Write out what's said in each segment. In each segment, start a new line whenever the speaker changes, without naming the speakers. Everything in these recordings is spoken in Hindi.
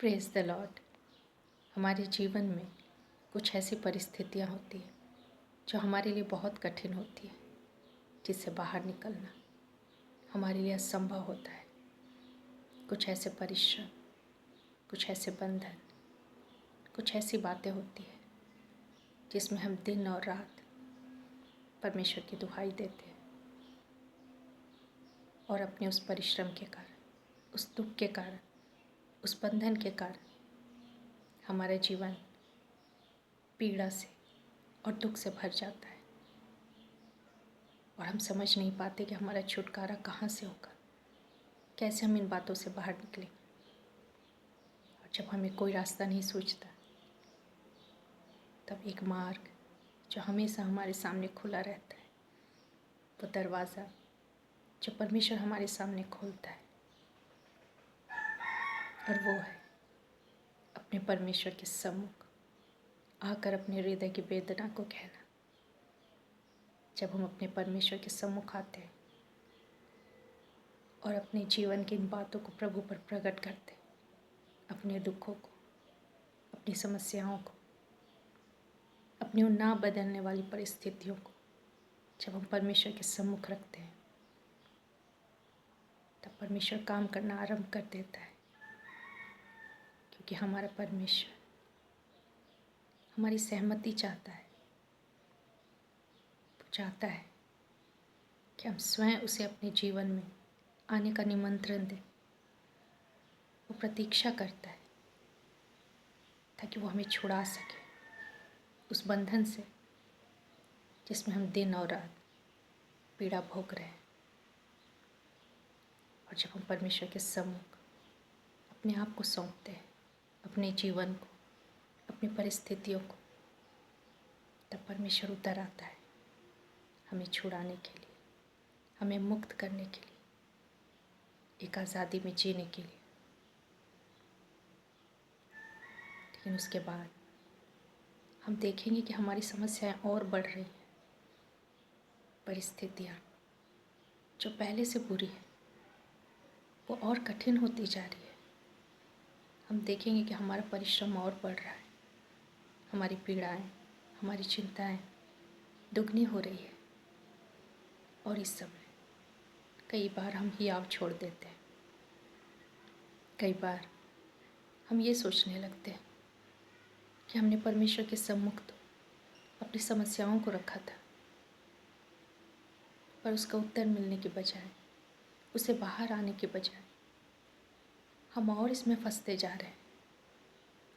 Praise the Lord. हमारे जीवन में कुछ ऐसी परिस्थितियाँ होती हैं जो हमारे लिए बहुत कठिन होती है, जिससे बाहर निकलना हमारे लिए असंभव होता है। कुछ ऐसे परिश्रम, कुछ ऐसे बंधन, कुछ ऐसी बातें होती है जिसमें हम दिन और रात परमेश्वर की दुहाई देते हैं और अपने उस परिश्रम के कारण, उस दुख के कारण, उस बंधन के कारण हमारा जीवन पीड़ा से और दुख से भर जाता है और हम समझ नहीं पाते कि हमारा छुटकारा कहाँ से होगा, कैसे हम इन बातों से बाहर निकलेंगे। और जब हमें कोई रास्ता नहीं सूझता, तब एक मार्ग जो हमेशा हमारे सामने खुला रहता है, वो दरवाज़ा जो परमेश्वर हमारे सामने खोलता है, और वो है अपने परमेश्वर के सम्मुख आकर अपने हृदय की वेदना को कहना। जब हम अपने परमेश्वर के सम्मुख आते हैं और अपने जीवन की इन बातों को प्रभु पर प्रकट करते हैं, अपने दुखों को, अपनी समस्याओं को, अपनी उन ना बदलने वाली परिस्थितियों को जब हम परमेश्वर के सम्मुख रखते हैं, तब परमेश्वर काम करना आरंभ कर देता है। क्योंकि हमारा परमेश्वर हमारी सहमति चाहता है। वो चाहता है कि हम स्वयं उसे अपने जीवन में आने का निमंत्रण दें। वो प्रतीक्षा करता है ताकि वो हमें छुड़ा सके उस बंधन से जिसमें हम दिन और रात पीड़ा भोग रहे हैं। और जब हम परमेश्वर के सम्मुख अपने आप को सौंपते हैं, अपने जीवन को, अपनी परिस्थितियों को, तब परमेश्वर उतर आता है हमें छुड़ाने के लिए, हमें मुक्त करने के लिए, एक आज़ादी में जीने के लिए। लेकिन उसके बाद हम देखेंगे कि हमारी समस्याएं और बढ़ रही हैं। परिस्थितियाँ जो पहले से बुरी है वो और कठिन होती जा रही है। हम देखेंगे कि हमारा परिश्रम और बढ़ रहा है, हमारी पीड़ाएं, हमारी चिंताएं दुगनी हो रही है। और इस समय कई बार हम हियाव छोड़ देते हैं। कई बार हम ये सोचने लगते हैं कि हमने परमेश्वर के सम्मुख तो अपनी समस्याओं को रखा था, पर उसका उत्तर मिलने के बजाय, उसे बाहर आने के बजाय हम और इसमें फंसते जा रहे हैं।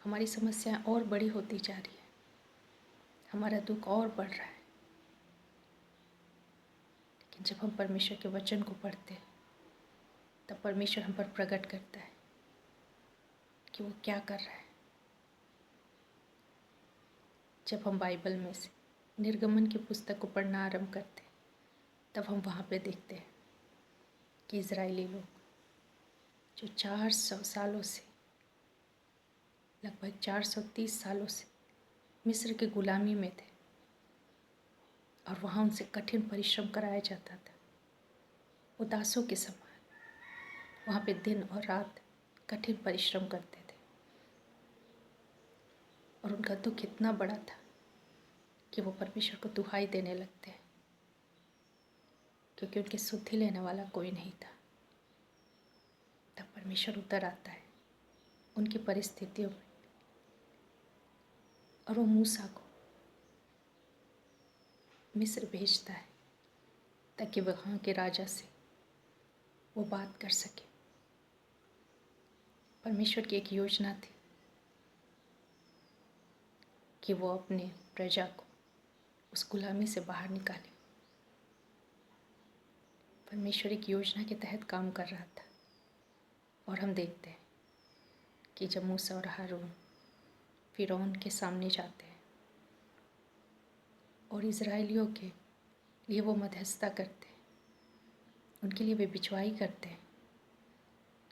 हमारी समस्याएं और बड़ी होती जा रही है, हमारा दुख और बढ़ रहा है। लेकिन जब हम परमेश्वर के वचन को पढ़ते हैं, तब परमेश्वर हम पर प्रकट करता है कि वो क्या कर रहा है। जब हम बाइबल में से निर्गमन की पुस्तक को पढ़ना आरंभ करते हैं, तब हम वहाँ पे देखते हैं कि इज़राइली लोग जो 400 सालों से, लगभग 430 सालों से मिस्र के गुलामी में थे, और वहाँ उनसे कठिन परिश्रम कराया जाता था। वो दासों के समान वहाँ पे दिन और रात कठिन परिश्रम करते थे, और उनका दुख इतना बड़ा था कि वो परमेश्वर को दुहाई देने लगते हैं, क्योंकि उनकी सुधि लेने वाला कोई नहीं था। तब परमेश्वर उतर आता है उनकी परिस्थितियों में, और वो मूसा को मिस्र भेजता है ताकि वहाँ के राजा से वो बात कर सके। परमेश्वर की एक योजना थी कि वो अपने प्रजा को उस गुलामी से बाहर निकाले। परमेश्वर एक योजना के तहत काम कर रहा था। और हम देखते हैं कि जब मूसा और हारून फिरौन के सामने जाते हैं और इज़राइलियों के लिए वो मध्यस्थता करते हैं, उनके लिए वे बिचवाई करते हैं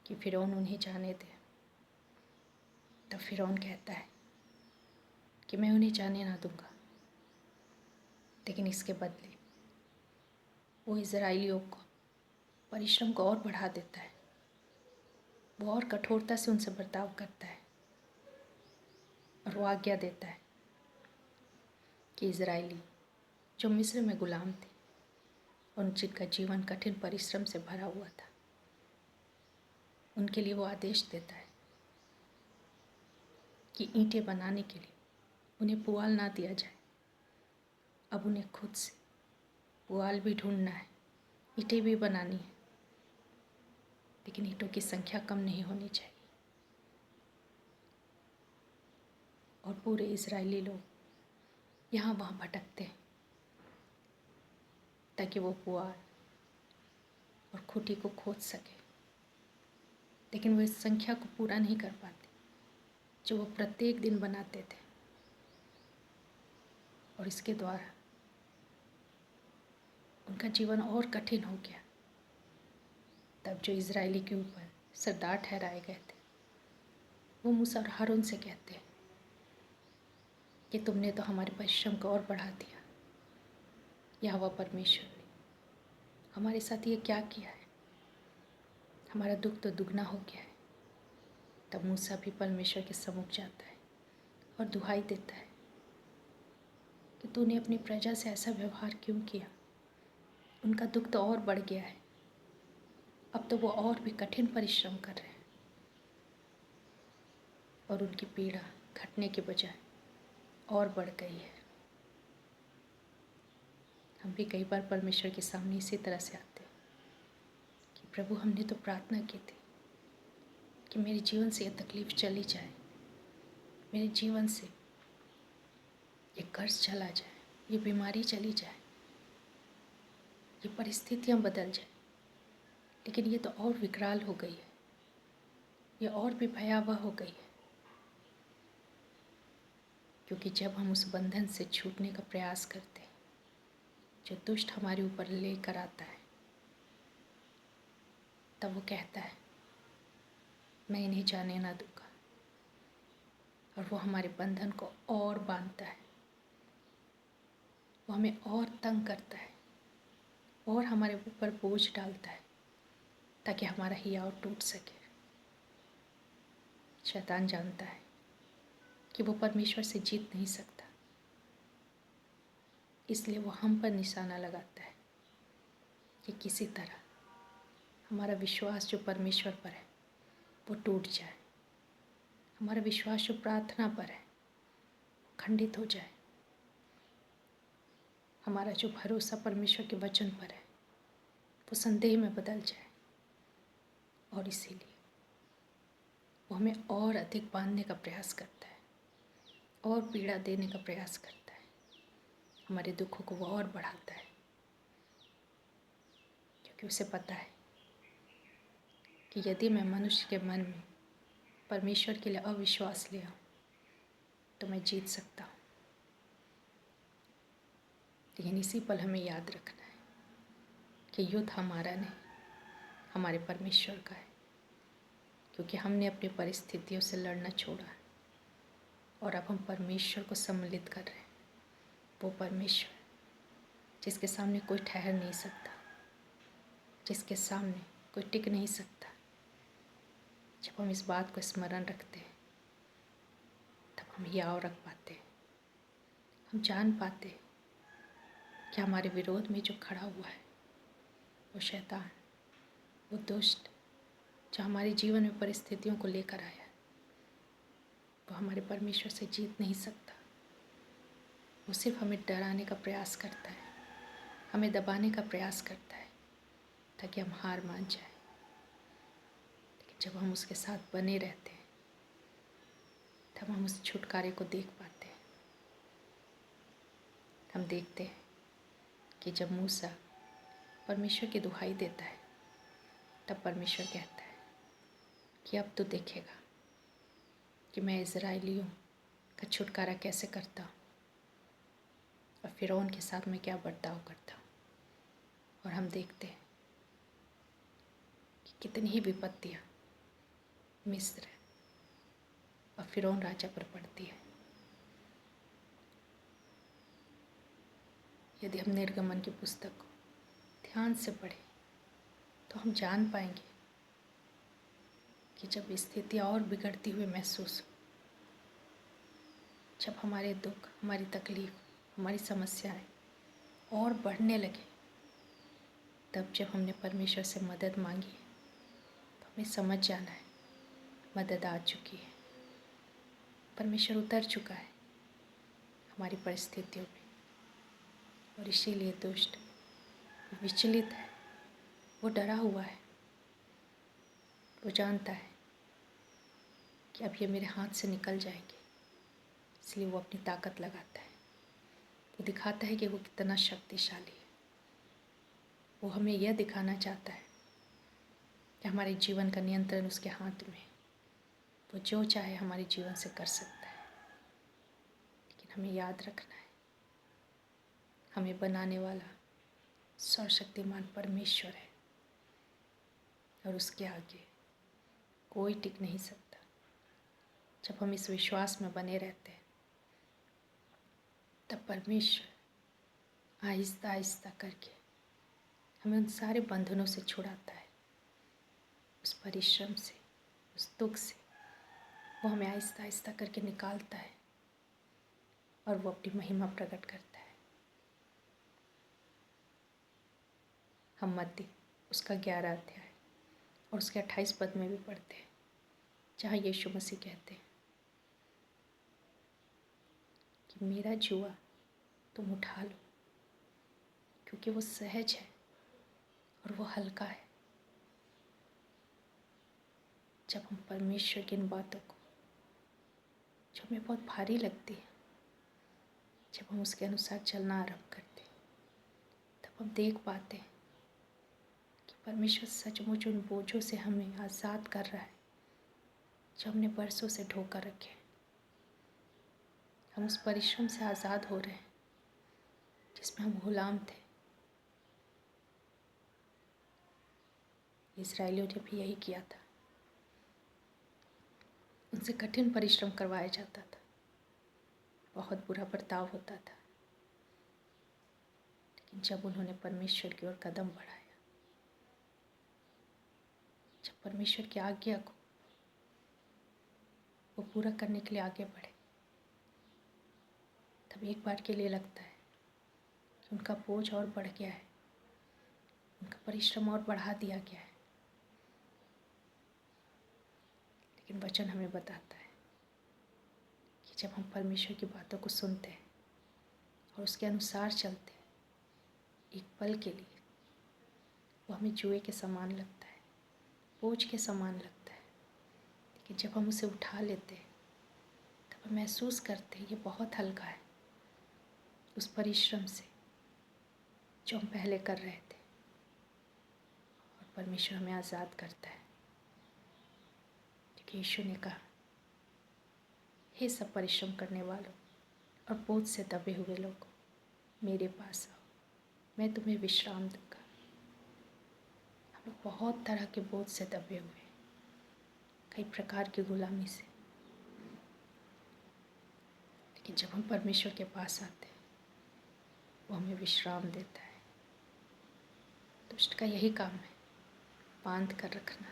कि फिरौन उन्हें जाने दे, तब फिरौन कहता है कि मैं उन्हें जाने ना दूंगा, लेकिन इसके बदले वो इज़राइलियों को परिश्रम को और बढ़ा देता है। वो और कठोरता से उनसे बर्ताव करता है, और वो आज्ञा देता है कि इज़राइली जो मिस्र में गुलाम थे और जिनका जीवन कठिन परिश्रम से भरा हुआ था, उनके लिए वो आदेश देता है कि ईंटें बनाने के लिए उन्हें पुआल ना दिया जाए। अब उन्हें खुद से पुआल भी ढूंढना है, ईंटें भी बनानी है, लेकिन ईंटों की संख्या कम नहीं होनी चाहिए। और पूरे इज़राइली लोग यहाँ वहाँ भटकते हैं ताकि वो पुआल और खूंटी को खोद सके, लेकिन वो इस संख्या को पूरा नहीं कर पाते जो वो प्रत्येक दिन बनाते थे। और इसके द्वारा उनका जीवन और कठिन हो गया। तब जो इज़राइली के ऊपर सरदार ठहराए गए थे, वो मूसा और हारून से कहते हैं कि तुमने तो हमारे परिश्रम को और बढ़ा दिया। यहोवा परमेश्वर ने हमारे साथ ये क्या किया है, हमारा दुख तो दुगना हो गया है। तब मूसा भी परमेश्वर के सम्मुख जाता है और दुहाई देता है कि तूने अपनी प्रजा से ऐसा व्यवहार क्यों किया। उनका दुख तो और बढ़ गया है, अब तो वो और भी कठिन परिश्रम कर रहे हैं और उनकी पीड़ा घटने के बजाय और बढ़ गई है। हम भी कई बार परमेश्वर के सामने इसी तरह से आते हैं कि प्रभु, हमने तो प्रार्थना की थी कि मेरे जीवन से ये तकलीफ़ चली जाए, मेरे जीवन से ये कर्ज चला जाए, ये बीमारी चली जाए, ये परिस्थितियाँ बदल जाए, लेकिन ये तो और विकराल हो गई है, ये और भी भयावह हो गई है। क्योंकि जब हम उस बंधन से छूटने का प्रयास करते हैं जो दुष्ट हमारे ऊपर लेकर आता है, तब वो कहता है मैं इन्हें जाने ना दूंगा, और वो हमारे बंधन को और बांधता है, वो हमें और तंग करता है और हमारे ऊपर बोझ डालता है ताकि हमारा हियाव टूट सके। शैतान जानता है कि वो परमेश्वर से जीत नहीं सकता, इसलिए वो हम पर निशाना लगाता है कि किसी तरह हमारा विश्वास जो परमेश्वर पर है वो टूट जाए, हमारा विश्वास जो प्रार्थना पर है वो खंडित हो जाए, हमारा जो भरोसा परमेश्वर के वचन पर है वो संदेह में बदल जाए। और इसीलिए वो हमें और अधिक बांधने का प्रयास करता है और पीड़ा देने का प्रयास करता है, हमारे दुखों को वो और बढ़ाता है, क्योंकि उसे पता है कि यदि मैं मनुष्य के मन में परमेश्वर के लिए अविश्वास ले आऊँ तो मैं जीत सकता हूँ। लेकिन इसी पल हमें याद रखना है कि युद्ध हमारा नहीं, हमारे परमेश्वर का है, क्योंकि हमने अपनी परिस्थितियों से लड़ना छोड़ा है और अब हम परमेश्वर को सम्मिलित कर रहे हैं। वो परमेश्वर जिसके सामने कोई ठहर नहीं सकता, जिसके सामने कोई टिक नहीं सकता। जब हम इस बात को स्मरण रखते हैं तब हम हियाव रख पाते हैं, हम जान पाते हैं कि हमारे विरोध में जो खड़ा हुआ है वो शैतान, वो दुष्ट जो हमारे जीवन में परिस्थितियों को लेकर आया है, वो हमारे परमेश्वर से जीत नहीं सकता। वो सिर्फ हमें डराने का प्रयास करता है, हमें दबाने का प्रयास करता है ताकि हम हार मान जाएं। लेकिन जब हम उसके साथ बने रहते हैं तब हम उस छुटकारे को देख पाते हैं। हम देखते हैं कि जब मूसा परमेश्वर की दुहाई देता है तब परमेश्वर कहता है कि अब तो देखेगा कि मैं इज़राइलियों का छुटकारा कैसे करता हूँ और फ़िरौन के साथ मैं क्या बर्ताव करता हूँ। और हम देखते हैं कि कितनी ही विपत्तियाँ मिस्र और फ़िरौन राजा पर पड़ती है। यदि हम निर्गमन की पुस्तक को ध्यान से पढ़ें तो हम जान पाएंगे कि जब स्थितियाँ और बिगड़ती हुई महसूस हो जब हमारे दुख, हमारी तकलीफ़, हमारी समस्याएं और बढ़ने लगे, तब जब हमने परमेश्वर से मदद मांगी तो हमें समझ जाना है मदद आ चुकी है। परमेश्वर उतर चुका है हमारी परिस्थितियों में। और इसीलिए दुष्ट विचलित है, वो डरा हुआ है। वो जानता है कि अब ये मेरे हाथ से निकल जाएंगे, इसलिए वो अपनी ताकत लगाता है। वो दिखाता है कि वो कितना शक्तिशाली है। वो हमें यह दिखाना चाहता है कि हमारे जीवन का नियंत्रण उसके हाथ में है। वो जो चाहे हमारे जीवन से कर सकता है। लेकिन हमें याद रखना है, हमें बनाने वाला सर्वशक्तिमान परमेश्वर है और उसके आगे कोई टिक नहीं सकता। जब हम इस विश्वास में बने रहते हैं, तब परमेश्वर आहिस्ता आहिस्ता करके हमें उन सारे बंधनों से छुड़ाता है। उस परिश्रम से, उस दुख से वो हमें आहिस्ता आहिस्ता करके निकालता है और वो अपनी महिमा प्रकट करता है। हम मत्ती उसका 11 अध्याय और उसके 28 पद में भी पढ़ते हैं, जहाँ यीशु मसीह कहते हैं कि मेरा जुआ तुम उठा लो, क्योंकि वो सहज है और वो हल्का है। जब हम परमेश्वर की इन बातों को, जो हमें बहुत भारी लगती है, जब हम उसके अनुसार चलना आरंभ करते हैं, तब हम देख पाते हैं कि परमेश्वर सचमुच उन बोझों से हमें आज़ाद कर रहा है जो हमने बरसों से ढोकर रखे हैं। हम उस परिश्रम से आज़ाद हो रहे हैं जिसमें हम गुलाम थे। इस्राएलियों ने भी यही किया था। उनसे कठिन परिश्रम करवाया जाता था, बहुत बुरा बर्ताव होता था। लेकिन जब उन्होंने परमेश्वर की ओर कदम बढ़ाया, जब परमेश्वर की आज्ञा को वो पूरा करने के लिए आगे बढ़े, तब एक बार के लिए लगता है कि उनका बोझ और बढ़ गया है, उनका परिश्रम और बढ़ा दिया गया है। लेकिन वचन हमें बताता है कि जब हम परमेश्वर की बातों को सुनते हैं और उसके अनुसार चलते हैं, एक पल के लिए वो हमें जुए के समान लगता है, बोझ के समान लगता है। लेकिन जब हम उसे उठा लेते हैं, तब हम महसूस करते हैं ये बहुत हल्का है उस परिश्रम से जो हम पहले कर रहे थे। और परमेश्वर हमें आज़ाद करता है, क्योंकि यीशु ने कहा, हे सब परिश्रम करने वालों और बोझ से दबे हुए लोगों, मेरे पास आओ, मैं तुम्हें विश्राम दूंगा। हम लोग बहुत तरह के बोझ से दबे हुए हैं, कई प्रकार की गुलामी से। लेकिन जब हम परमेश्वर के पास आते हैं, वो हमें विश्राम देता है। दुष्ट का यही काम है, बांध कर रखना,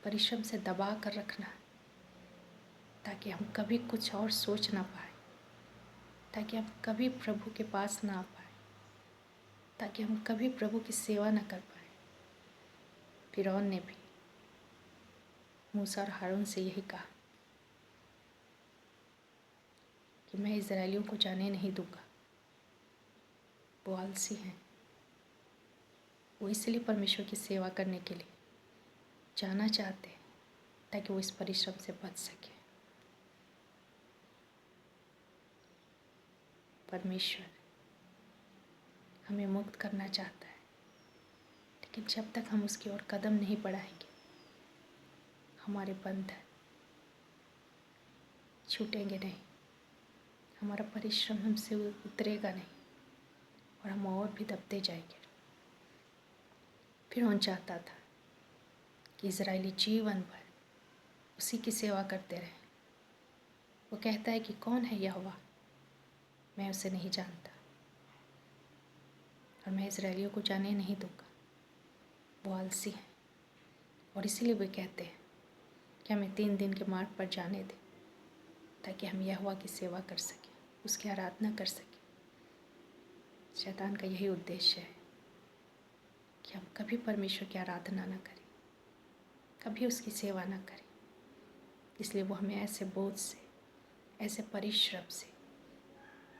परिश्रम से दबा कर रखना, ताकि हम कभी कुछ और सोच ना पाए, ताकि हम कभी प्रभु के पास ना आ पाए, ताकि हम कभी प्रभु की सेवा ना कर पाए। फिरौन ने भी मूसा और हारून से यही कहा कि मैं इज़राइलियों को जाने नहीं दूंगा। वो आलसी हैं, वो इसलिए परमेश्वर की सेवा करने के लिए जाना चाहते हैं ताकि वो इस परिश्रम से बच सके। परमेश्वर हमें मुक्त करना चाहता है, लेकिन जब तक हम उसकी ओर कदम नहीं बढ़ाएंगे, हमारे बंधन छूटेंगे नहीं, हमारा परिश्रम हमसे उतरेगा नहीं और हम और भी दबते जाएंगे। फिरौन चाहता था कि इज़राइली जीवन भर उसी की सेवा करते रहें। वो कहता है कि कौन है यहोवा, मैं उसे नहीं जानता और मैं इज़राइलियों को जाने नहीं दूंगा। वो आलसी हैं और इसीलिए वे कहते हैं कि हमें 3 दिन के मार्ग पर जाने दें। ताकि हम यहोवा की सेवा कर सकें, उसकी आराधना कर सकें। शैतान का यही उद्देश्य है कि हम कभी परमेश्वर की आराधना ना करें, कभी उसकी सेवा ना करें। इसलिए वो हमें ऐसे बोझ से, ऐसे परिश्रम से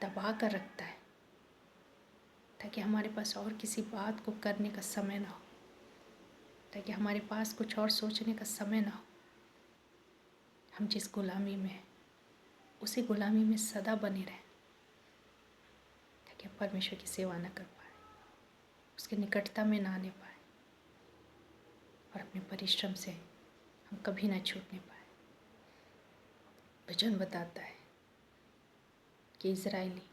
दबा कर रखता है ताकि हमारे पास और किसी बात को करने का समय ना हो, ताकि हमारे पास कुछ और सोचने का समय ना हो। हम जिस गुलामी में हैं उसी गुलामी में सदा बने रहें, ताकि हम परमेश्वर की सेवा न कर पाए, उसके निकटता में ना आने पाए और अपने परिश्रम से हम कभी ना छूटने पाए। वचन बताता है कि इज़राइली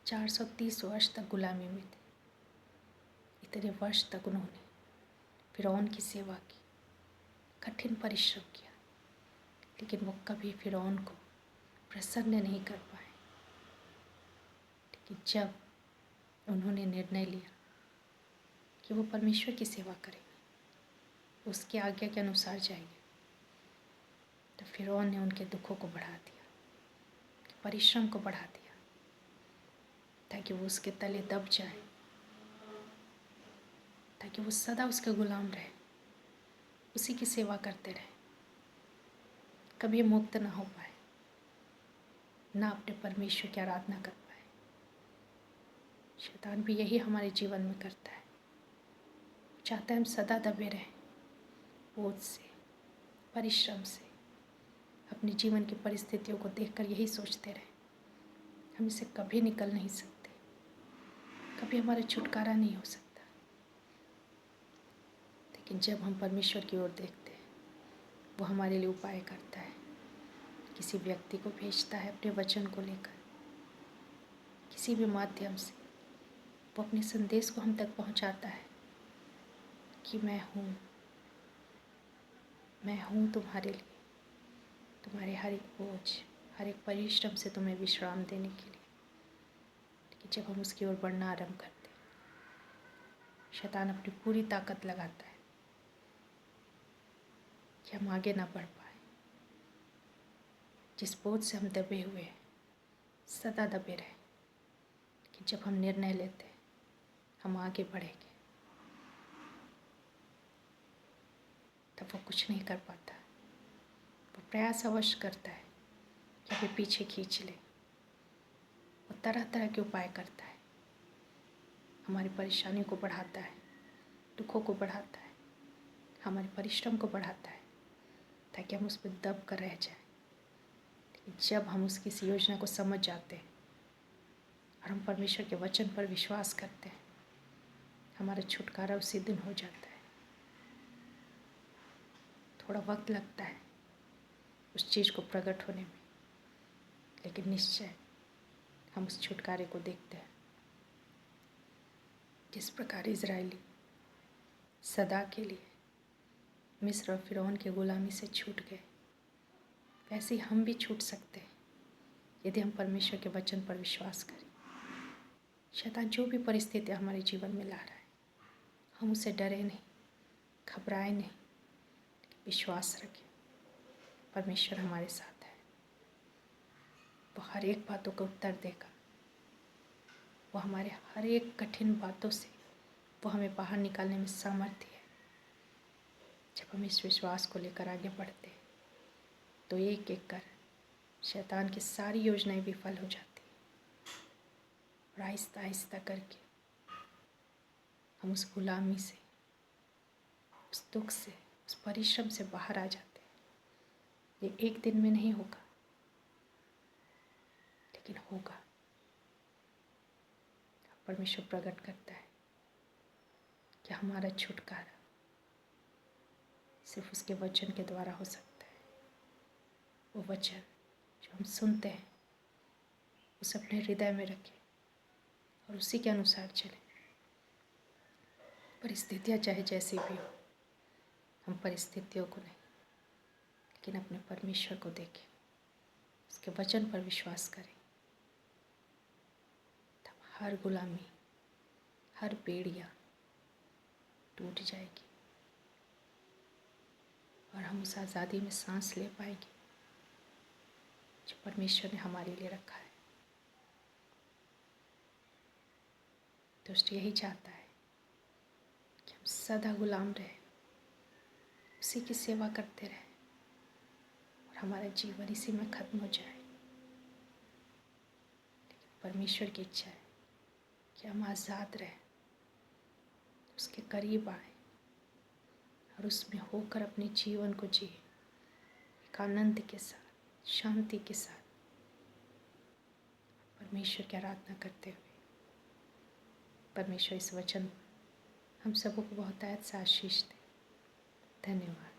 430 वर्ष तक गुलामी में थे। इतने वर्ष तक उन्होंने फ़िरौन की सेवा की, कठिन परिश्रम किया, लेकिन वो कभी फ़िरौन को प्रसन्न नहीं कर पाए। लेकिन जब उन्होंने निर्णय लिया कि वो परमेश्वर की सेवा करेंगे, उसकी आज्ञा के अनुसार जाएंगे, तो फ़िरौन ने उनके दुखों को बढ़ा दिया, परिश्रम को बढ़ा दिया, ताकि वो उसके तले दब जाए, ताकि वो सदा उसके गुलाम रहे, उसी की सेवा करते रहे, कभी मुक्त ना हो पाए, ना अपने परमेश्वर की आराधना कर पाए। शैतान भी यही हमारे जीवन में करता है, चाहता है हम सदा दबे रहें, बोझ से, परिश्रम से, अपने जीवन की परिस्थितियों को देखकर यही सोचते रहें हम इससे कभी निकल नहीं सकते, कभी हमारा छुटकारा नहीं हो सकता। लेकिन जब हम परमेश्वर की ओर देखते हैं, वो हमारे लिए उपाय करता है, किसी व्यक्ति को भेजता है अपने वचन को लेकर, किसी भी माध्यम से वो अपने संदेश को हम तक पहुंचाता है कि मैं हूँ तुम्हारे लिए, तुम्हारे हर एक बोझ, हर एक परिश्रम से तुम्हें विश्राम देने के लिए। लेकिन जब हम उसकी ओर बढ़ना आरंभ करते हैं, शैतान अपनी पूरी ताकत लगाता है कि हम आगे ना बढ़ पाए। जिस बोझ से हम दबे हुए हैं, सदा दबे रहे। लेकिन जब हम निर्णय लेते हैं हम आगे बढ़ेंगे, तब वो कुछ नहीं कर पाता। वो प्रयास अवश्य करता है कि हमें पीछे खींच ले। वो तरह तरह के उपाय करता है, हमारी परेशानियों को बढ़ाता है, दुखों को बढ़ाता है, हमारे परिश्रम को बढ़ाता है, ताकि हम उस पर दब कर रह जाएं। लेकिन जब हम उसकी इस योजना को समझ जाते हैं और हम परमेश्वर के वचन पर विश्वास करते हैं, हमारा छुटकारा उसी दिन हो जाता है। थोड़ा वक्त लगता है उस चीज़ को प्रकट होने में, लेकिन निश्चय हम उस छुटकारे को देखते हैं। जिस प्रकार इज़राइली सदा के लिए मिस्र और फ़िरौन की गुलामी से छूट गए, वैसे ही हम भी छूट सकते हैं यदि हम परमेश्वर के वचन पर विश्वास करें। शैतान जो भी परिस्थितियाँ हमारे जीवन में ला रहा है, हम उसे डरे नहीं, घबराए नहीं, विश्वास रखें, परमेश्वर हमारे साथ है। वो हर एक बातों का उत्तर देगा। वो हमारे हर एक कठिन बातों से वो हमें बाहर निकालने में सामर्थ्य है। जब हम इस विश्वास को लेकर आगे बढ़ते हैं, तो एक एक कर शैतान की सारी योजनाएं विफल हो जाती हैं और आहिस्ता आहिस्ता करके हम उस गुलामी से, उस दुख से, उस परिश्रम से बाहर आ जाते हैं। ये एक दिन में नहीं होगा, लेकिन होगा। परमेश्वर प्रकट करता है कि हमारा छुटकारा सिर्फ उसके वचन के द्वारा हो सकता है। वो वचन जो हम सुनते हैं उसे अपने हृदय में रखें और उसी के अनुसार चलें। परिस्थितियाँ चाहे जैसी भी हो, हम परिस्थितियों को नहीं, लेकिन अपने परमेश्वर को देखें, उसके वचन पर विश्वास करें। तब हर गुलामी, हर बेड़ियाँ टूट जाएगी और हम उस आज़ादी में सांस ले पाएंगे परमेश्वर ने हमारे लिए रखा है। दोस्त यही चाहता है कि हम सदा गुलाम रहें, उसी की सेवा करते रहें और हमारा जीवन इसी में ख़त्म हो जाए। लेकिन परमेश्वर की इच्छा है कि हम आज़ाद रहें, उसके करीब आए और उसमें होकर अपने जीवन को जिए, एक आनंद के साथ, शांति के साथ, परमेश्वर की आराधना करते हुए। परमेश्वर इस वचन हम सबों को बहुत आशीष दे। धन्यवाद।